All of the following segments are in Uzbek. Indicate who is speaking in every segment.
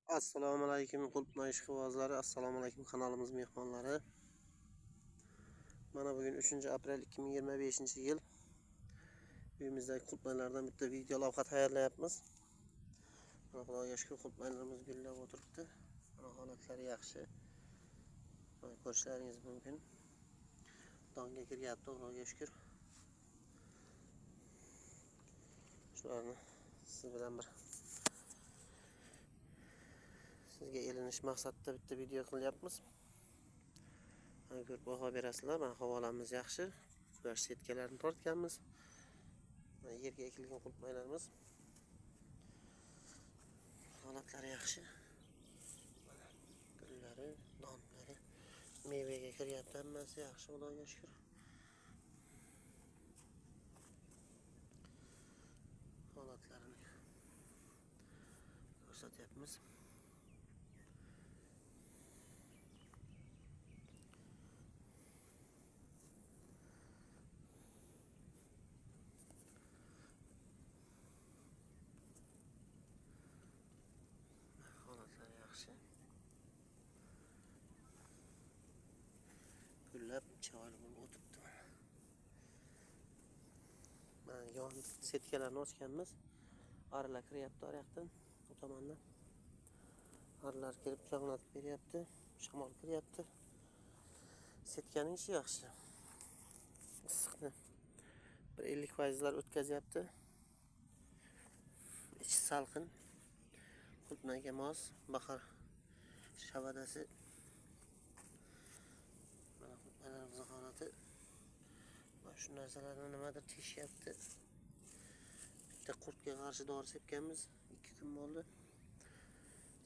Speaker 1: Assalomu alaykum qulupnay ishqibozlari, assalomu alaykum kanalimiz mehmonlari. Mana bugün 3 aprel 2025-yil. Uyimizdagi qulupnaylardan bitta video lavha tayyorlayapmiz. Mana Xudoga shukr, qulupnaylarimiz gullab o'tiribdi. Mana holatlari yaxshi. Mana ko'rishlaringiz mumkin. Donga kiryapti, Xudoga shukr. Shularni siz bilan bir sizga elinish maqsadida bitta video qilyapmiz. Ko'rib baho berasizlar. Mana havolamiz yaxshi. Quyosh setkalarini tortganmiz. Mana yerga ekilgan qulupnaylarimiz. Holatlari yaxshi. Mana gullari, donlari mevaga kiryapti, hammasi yaxshi, Xudoga shukr. Holatlarini ko'rsatyapmiz. Holatlari yaxshi. Gullab chiroyli bo'lib o'tibdi. Mana yon setkalarni ochganmiz. Arilar kiryapti oraqdan, bu tomondan. Arilar kirib chaqnatib beryapti, shamol kiryapti. Setkaning ishi yaxshi. Issiqni 50% o'tkazyapti. Ichi salqin. Qulupnayga mos, bahor shabadasi. Mana qulupnaylarimiz holati. Mana shu narsalarni nimadir teshyapti. Bitta qurtga qarshi dori sepganmiz, 2 kun bo'ldi.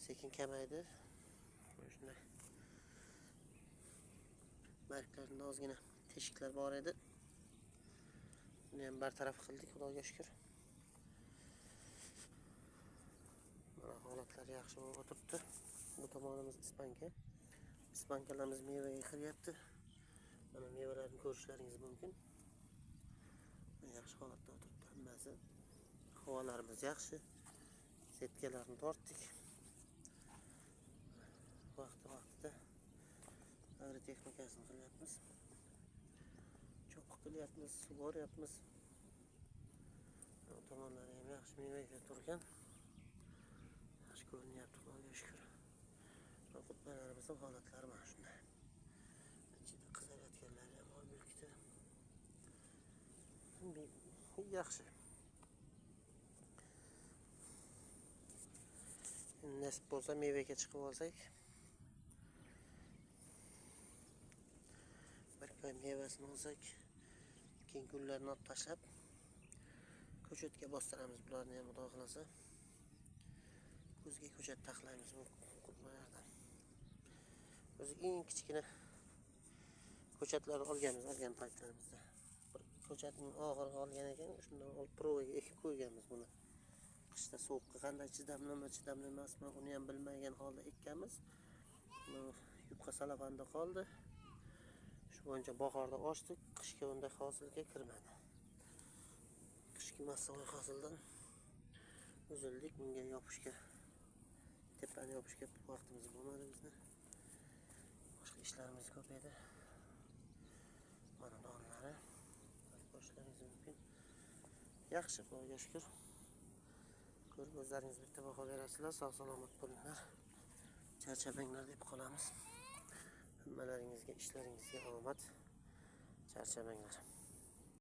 Speaker 1: Sekin kamaydi. Mana shunday barglarida ozgina teshiklar bor edi. Buni ham bartaraf qildik, Xudoga shukr. Mana holatlar yaxshi bo'lib o'tiribdi. Bu tomonimiz ispanka. Ispankalarimiz mevaga kiryapti. Mana mevalarni ko'rishlaringiz mumkin. Yaxshi holatda o'tiribdi hammasi. Havolarimiz yaxshi. Setkalarni tortdik. Vaqti-vaqtida agrotexnikasini qilyapmiz. Cho'qib qilyapmiz, sug'oryapmiz. Bu tomonlari ham yaxshi mevaga turgan. Yaxshi ko'rinyapti, Xudoga shukr. Qulupnaylarimizning holatlari mana shunday. Ichida qizarayotganlari ham bor belkida. Yaxshi. Nasib bo'lsa mevaga chiqib olsak, bir koy mevasini olsak, keyin gullarni olib tashlab ko'chatga bostiramiz bularni ham, Xudo xolasa. Ko'zga ko'chat taxlaymiz bu qulupnaylardan. O'zi eng kichkina ko'chatlarni olgan paytlarimizda. Bir ko'chatning og'iri olgan ekan, shundan olib provaga ekib qo'yganmiz buni. Qishda sovuqqa qanday chidamli emasmi, uni ham bilmagan holda ekkanmiz. Yupqa salafanda qoldi. Shu bo'yicha bahorda ochdik, qishga unday hosilga kirmadi. Qishki massavoy hosildan uzildik, bunga yopishga, tepani yopishga vaqtimiz bo'lmadi bizni. Boshqa ishlarimiz ko'p edi. Mana donlari, ko'rishlaringiz mumkin. Yaxshi, Xudoga shukr. Ko'rib o'zlaringiz bitta baho berasizlar. Sog' salomat bo'linglar. Charchamanglar deb qolamiz. Hammalaringizga, ishlaringizga omad. Charchamanglar.